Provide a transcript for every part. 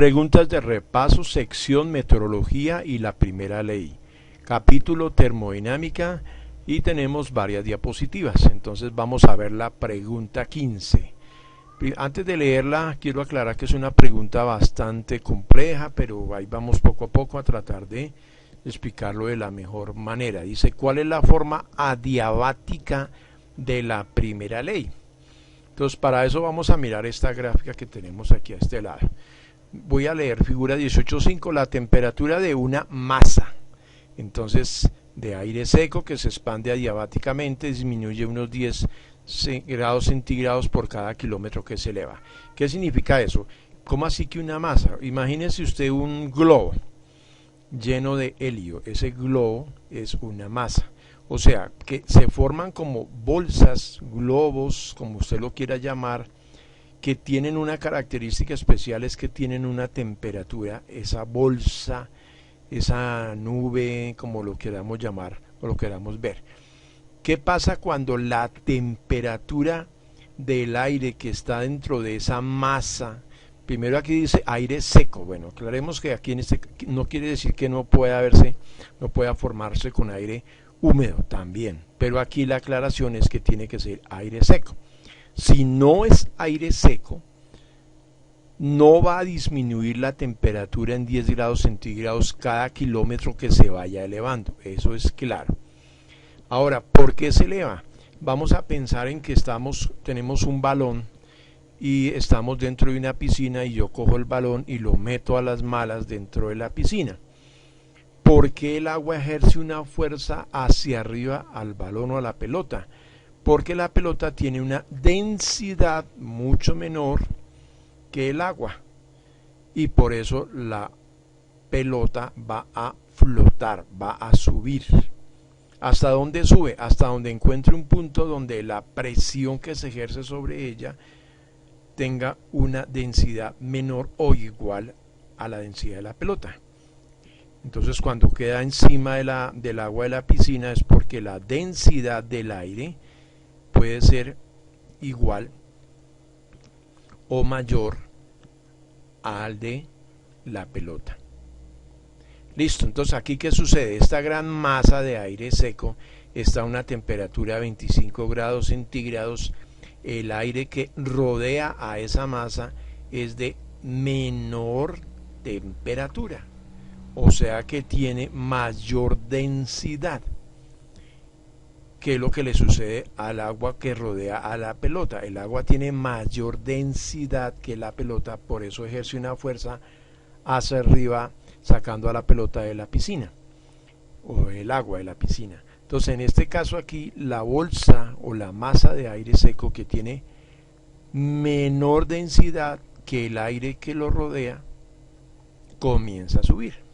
Preguntas de repaso, sección meteorología y la primera ley. Capítulo termodinámica y tenemos varias diapositivas. Entonces vamos a ver la pregunta 15. Antes de leerla quiero aclarar que es una pregunta bastante compleja, pero ahí vamos poco a poco a tratar de explicarlo de la mejor manera. Dice, ¿cuál es la forma adiabática de la primera ley? Entonces para eso vamos a mirar esta gráfica que tenemos aquí a este lado. Voy a leer figura 18.5, la temperatura de una masa. Entonces, de aire seco que se expande adiabáticamente disminuye unos 10 grados centígrados por cada kilómetro que se eleva. ¿Qué significa eso? ¿Cómo así que una masa? Imagínese usted un globo lleno de helio. Ese globo es una masa. O sea, que se forman como bolsas, globos, como usted lo quiera llamar, que tienen una característica especial, es que tienen una temperatura, esa bolsa, esa nube, como lo queramos llamar o lo queramos ver. ¿Qué pasa cuando la temperatura del aire que está dentro de esa masa, primero aquí dice aire seco, bueno, aclaremos que aquí en este no quiere decir que no pueda formarse con aire húmedo también, pero aquí la aclaración es que tiene que ser aire seco. Si no es aire seco, no va a disminuir la temperatura en 10 grados centígrados cada kilómetro que se vaya elevando. Eso es claro. Ahora, ¿por qué se eleva? Vamos a pensar en que tenemos un balón y estamos dentro de una piscina y yo cojo el balón y lo meto a las malas dentro de la piscina. ¿Por qué el agua ejerce una fuerza hacia arriba al balón o a la pelota? Porque la pelota tiene una densidad mucho menor que el agua y por eso la pelota va a flotar, va a subir. ¿Hasta dónde sube? Hasta donde encuentre un punto donde la presión que se ejerce sobre ella tenga una densidad menor o igual a la densidad de la pelota. Entonces cuando queda encima del agua de la piscina es porque la densidad del aire puede ser igual o mayor al de la pelota. Listo, entonces aquí ¿qué sucede? Esta gran masa de aire seco está a una temperatura de 25 grados centígrados. El aire que rodea a esa masa es de menor temperatura, o sea que tiene mayor densidad. ¿Qué es lo que le sucede al agua que rodea a la pelota? El agua tiene mayor densidad que la pelota, por eso ejerce una fuerza hacia arriba, sacando a la pelota de la piscina, o el agua de la piscina. Entonces, en este caso aquí, la bolsa o la masa de aire seco que tiene menor densidad que el aire que lo rodea, comienza a subir.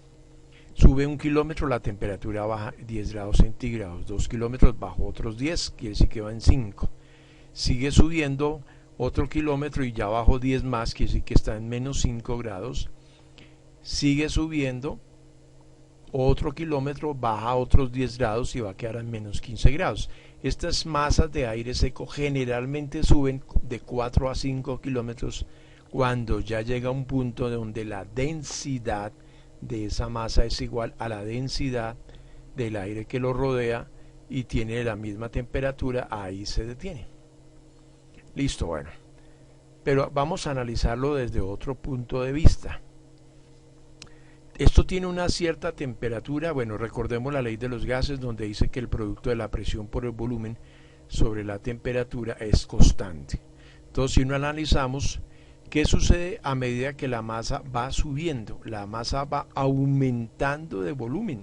Sube 1 kilómetro, la temperatura baja 10 grados centígrados, 2 kilómetros bajo otros 10, quiere decir que va en 5. Sigue subiendo otro kilómetro y ya bajo 10 más, quiere decir que está en menos 5 grados. Sigue subiendo otro kilómetro, baja otros 10 grados y va a quedar en menos 15 grados. Estas masas de aire seco generalmente suben de 4 a 5 kilómetros cuando ya llega a un punto donde la densidad de esa masa es igual a la densidad del aire que lo rodea y tiene la misma temperatura, ahí se detiene. Listo, bueno. Pero vamos a analizarlo desde otro punto de vista. Esto tiene una cierta temperatura, bueno, recordemos la ley de los gases donde dice que el producto de la presión por el volumen sobre la temperatura es constante. Entonces, si no analizamos, ¿qué sucede a medida que la masa va subiendo? La masa va aumentando de volumen.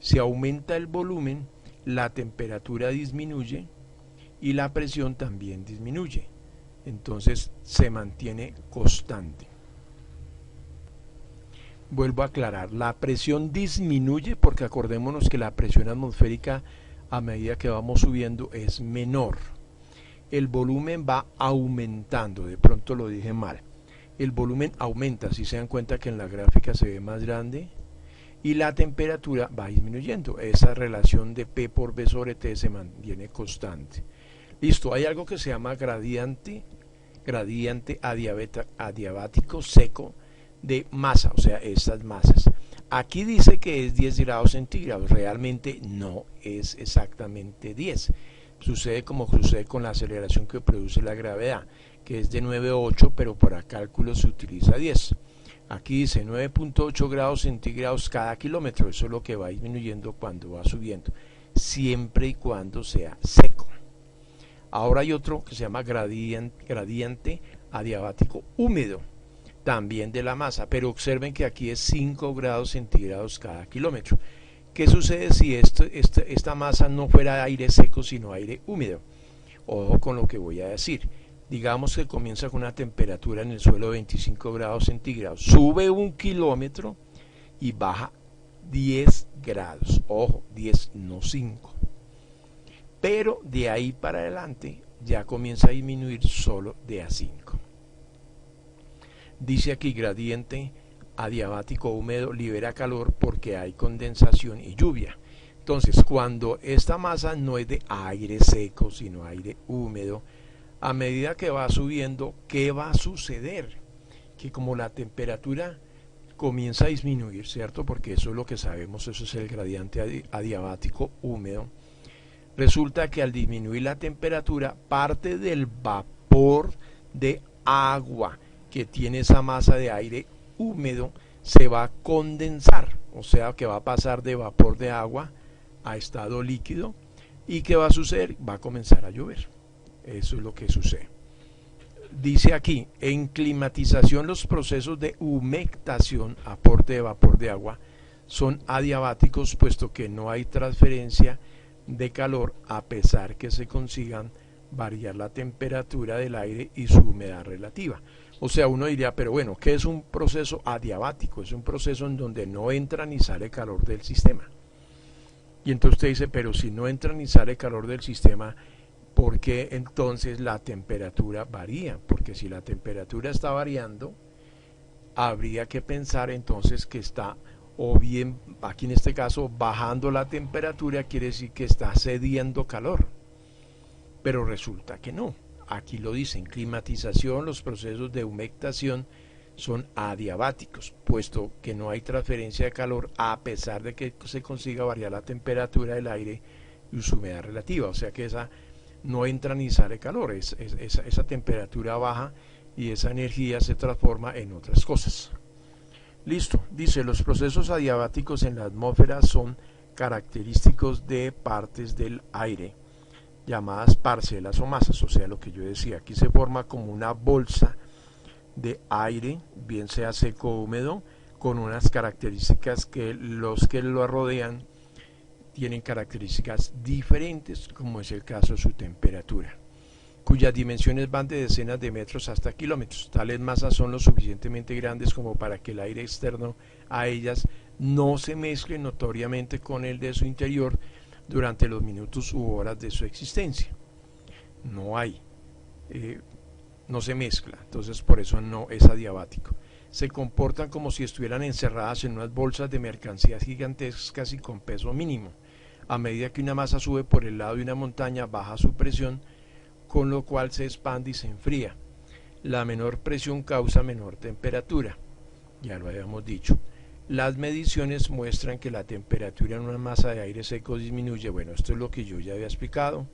Si aumenta el volumen, la temperatura disminuye y la presión también disminuye. Entonces se mantiene constante. Vuelvo a aclarar, la presión disminuye porque acordémonos que la presión atmosférica a medida que vamos subiendo es menor. El volumen va aumentando, de pronto lo dije mal. El volumen aumenta, si se dan cuenta que en la gráfica se ve más grande, y la temperatura va disminuyendo. Esa relación de P por V sobre T se mantiene constante. Listo, hay algo que se llama gradiente adiabático seco de masa, o sea, estas masas. Aquí dice que es 10 grados centígrados, realmente no es exactamente 10. Sucede como sucede con la aceleración que produce la gravedad, que es de 9,8, pero para cálculo se utiliza 10. Aquí dice 9,8 grados centígrados cada kilómetro, eso es lo que va disminuyendo cuando va subiendo, siempre y cuando sea seco. Ahora hay otro que se llama gradiente adiabático húmedo, también de la masa, pero observen que aquí es 5 grados centígrados cada kilómetro. ¿Qué sucede si esta masa no fuera aire seco, sino aire húmedo? Ojo con lo que voy a decir. Digamos que comienza con una temperatura en el suelo de 25 grados centígrados, sube 1 kilómetro y baja 10 grados. Ojo, 10, no 5. Pero de ahí para adelante ya comienza a disminuir solo de a 5. Dice aquí gradiente adiabático húmedo libera calor porque hay condensación y lluvia. Entonces, cuando esta masa no es de aire seco, sino aire húmedo, a medida que va subiendo, ¿qué va a suceder? Que como la temperatura comienza a disminuir, ¿cierto? Porque eso es lo que sabemos, eso es el gradiente adiabático húmedo. Resulta que al disminuir la temperatura, parte del vapor de agua que tiene esa masa de aire húmedo se va a condensar, o sea que va a pasar de vapor de agua a estado líquido. ¿Y qué va a suceder? Va a comenzar a llover. Eso es lo que sucede. Dice aquí, en climatización los procesos de humectación, aporte de vapor de agua, son adiabáticos puesto que no hay transferencia de calor a pesar que se consigan variar la temperatura del aire y su humedad relativa. O sea, uno diría, pero bueno, ¿qué es un proceso adiabático? Es un proceso en donde no entra ni sale calor del sistema. Y entonces usted dice, pero si no entra ni sale calor del sistema, ¿por qué entonces la temperatura varía? Porque si la temperatura está variando, habría que pensar entonces que está, o bien, aquí en este caso, bajando la temperatura, quiere decir que está cediendo calor. Pero resulta que no. Aquí lo dicen, climatización, los procesos de humectación son adiabáticos, puesto que no hay transferencia de calor a pesar de que se consiga variar la temperatura del aire y su humedad relativa. O sea que esa no entra ni sale calor, esa temperatura baja y esa energía se transforma en otras cosas. Listo, dice, los procesos adiabáticos en la atmósfera son característicos de partes del aire llamadas parcelas o masas, o sea lo que yo decía, aquí se forma como una bolsa de aire, bien sea seco o húmedo, con unas características que los que lo rodean tienen características diferentes, como es el caso de su temperatura, cuyas dimensiones van de decenas de metros hasta kilómetros. Tales masas son lo suficientemente grandes como para que el aire externo a ellas no se mezcle notoriamente con el de su interior durante los minutos u horas de su existencia. No hay, no se mezcla, entonces por eso no es adiabático. Se comportan como si estuvieran encerradas en unas bolsas de mercancías gigantescas y con peso mínimo. A medida que una masa sube por el lado de una montaña, baja su presión, con lo cual se expande y se enfría. La menor presión causa menor temperatura, ya lo habíamos dicho. Las mediciones muestran que la temperatura en una masa de aire seco disminuye. Bueno, esto es lo que yo ya había explicado.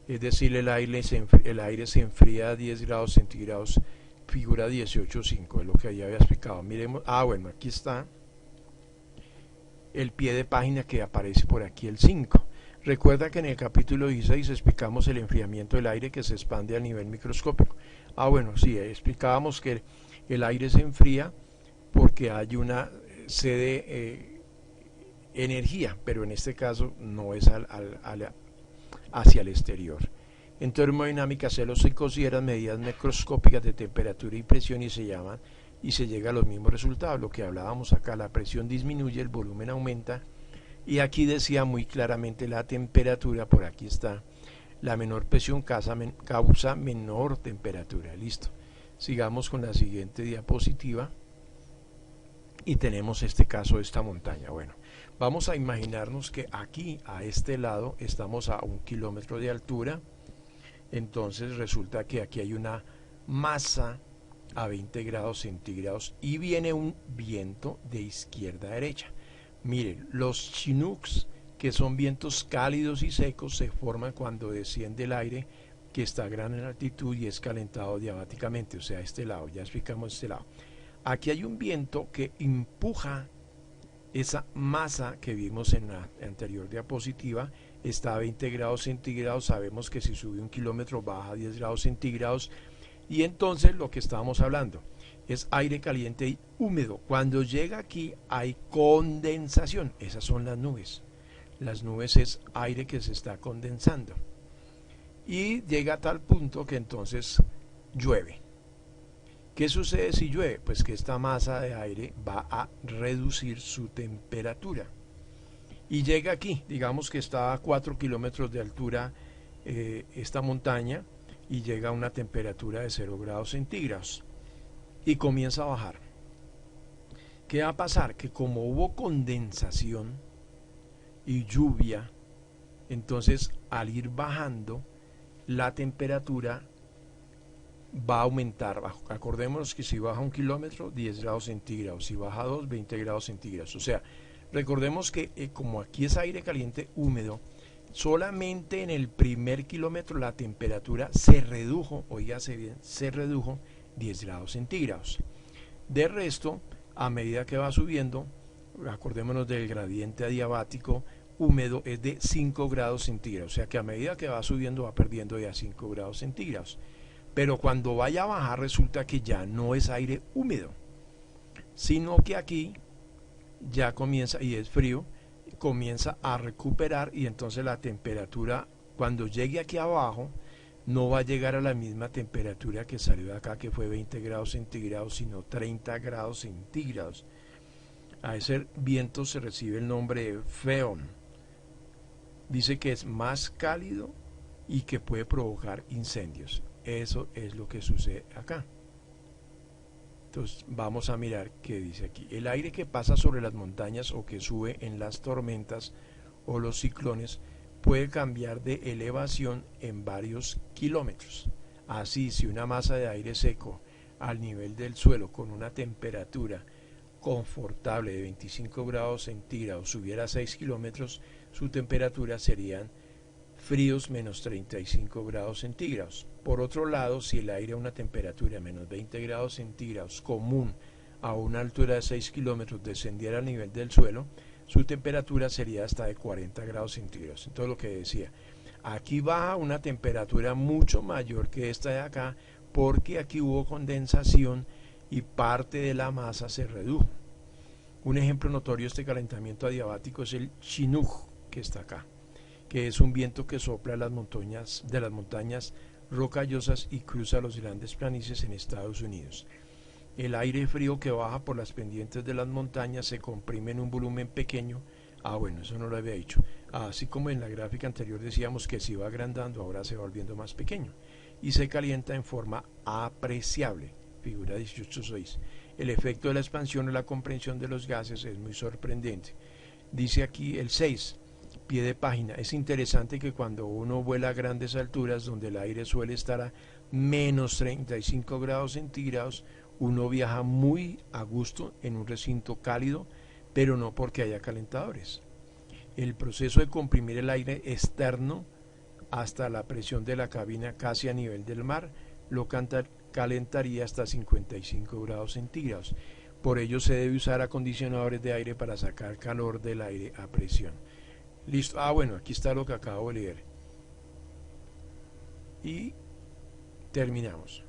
Es decir, el aire se enfría a 10 grados centígrados, figura 18.5, es lo que ya había explicado. Miremos, bueno, aquí está el pie de página que aparece por aquí, el 5. Recuerda que en el capítulo 16 explicamos el enfriamiento del aire que se expande a nivel microscópico. Bueno, sí, explicábamos que el aire se enfría porque hay una cede energía, pero en este caso no es hacia el exterior. En termodinámica se los consideran medidas microscópicas de temperatura y presión y se llega a los mismos resultados. Lo que hablábamos acá, la presión disminuye, el volumen aumenta, y aquí decía muy claramente la temperatura, por aquí está, la menor presión causa menor temperatura. Listo, sigamos con la siguiente diapositiva. Y tenemos este caso de esta montaña. Bueno, vamos a imaginarnos que aquí a este lado estamos a 1 kilómetro de altura. Entonces resulta que aquí hay una masa a 20 grados centígrados y viene un viento de izquierda a derecha. Miren, los chinooks, que son vientos cálidos y secos, se forman cuando desciende el aire que está a gran altitud y es calentado diabáticamente, o sea, este lado, ya explicamos este lado. Aquí hay un viento que empuja esa masa que vimos en la anterior diapositiva, está a 20 grados centígrados, sabemos que si sube 1 kilómetro baja a 10 grados centígrados, y entonces lo que estábamos hablando es aire caliente y húmedo. Cuando llega aquí hay condensación, esas son las nubes. Las nubes es aire que se está condensando. Y llega a tal punto que entonces llueve. ¿Qué sucede si llueve? Pues que esta masa de aire va a reducir su temperatura. Y llega aquí, digamos que está a 4 kilómetros de altura esta montaña, y llega a una temperatura de 0 grados centígrados. Y comienza a bajar. ¿Qué va a pasar? Que como hubo condensación y lluvia, entonces al ir bajando, la temperatura va a aumentar. Acordémonos que si baja 1 kilómetro, 10 grados centígrados, si baja 2, 20 grados centígrados. O sea, recordemos que como aquí es aire caliente húmedo, solamente en el primer kilómetro la temperatura se redujo, oígase bien, se redujo 10 grados centígrados. De resto, a medida que va subiendo, acordémonos del gradiente adiabático húmedo, es de 5 grados centígrados, o sea que a medida que va subiendo va perdiendo ya 5 grados centígrados. Pero cuando vaya a bajar resulta que ya no es aire húmedo, sino que aquí ya comienza, y es frío, comienza a recuperar, y entonces la temperatura cuando llegue aquí abajo no va a llegar a la misma temperatura que salió de acá, que fue 20 grados centígrados, sino 30 grados centígrados. A ese viento se recibe el nombre de feón. Dice que es más cálido y que puede provocar incendios. Eso es lo que sucede acá. Entonces vamos a mirar qué dice aquí. El aire que pasa sobre las montañas o que sube en las tormentas o los ciclones puede cambiar de elevación en varios kilómetros. Así, si una masa de aire seco al nivel del suelo con una temperatura confortable de 25 grados centígrados subiera a 6 kilómetros, su temperatura serían fríos menos 35 grados centígrados. Por otro lado, si el aire a una temperatura menos 20 grados centígrados común a una altura de 6 kilómetros descendiera al nivel del suelo, su temperatura sería hasta de 40 grados centígrados. Entonces lo que decía, aquí baja una temperatura mucho mayor que esta de acá, porque aquí hubo condensación y parte de la masa se redujo. Un ejemplo notorio de este calentamiento adiabático es el chinook, que está acá, que es un viento que sopla de las montañas rocallosas y cruza los grandes planicies en Estados Unidos. El aire frío que baja por las pendientes de las montañas se comprime en un volumen pequeño. Bueno, eso no lo había dicho. Así como en la gráfica anterior decíamos que se iba agrandando, ahora se va volviendo más pequeño. Y se calienta en forma apreciable. Figura 18.6. El efecto de la expansión o la comprensión de los gases es muy sorprendente. Dice aquí el 6. Pie de página. Es interesante que cuando uno vuela a grandes alturas, donde el aire suele estar a menos 35 grados centígrados, uno viaja muy a gusto en un recinto cálido, pero no porque haya calentadores. El proceso de comprimir el aire externo hasta la presión de la cabina casi a nivel del mar lo calentaría hasta 55 grados centígrados. Por ello se debe usar acondicionadores de aire para sacar calor del aire a presión. Listo. Bueno, aquí está lo que acabo de leer. Y terminamos.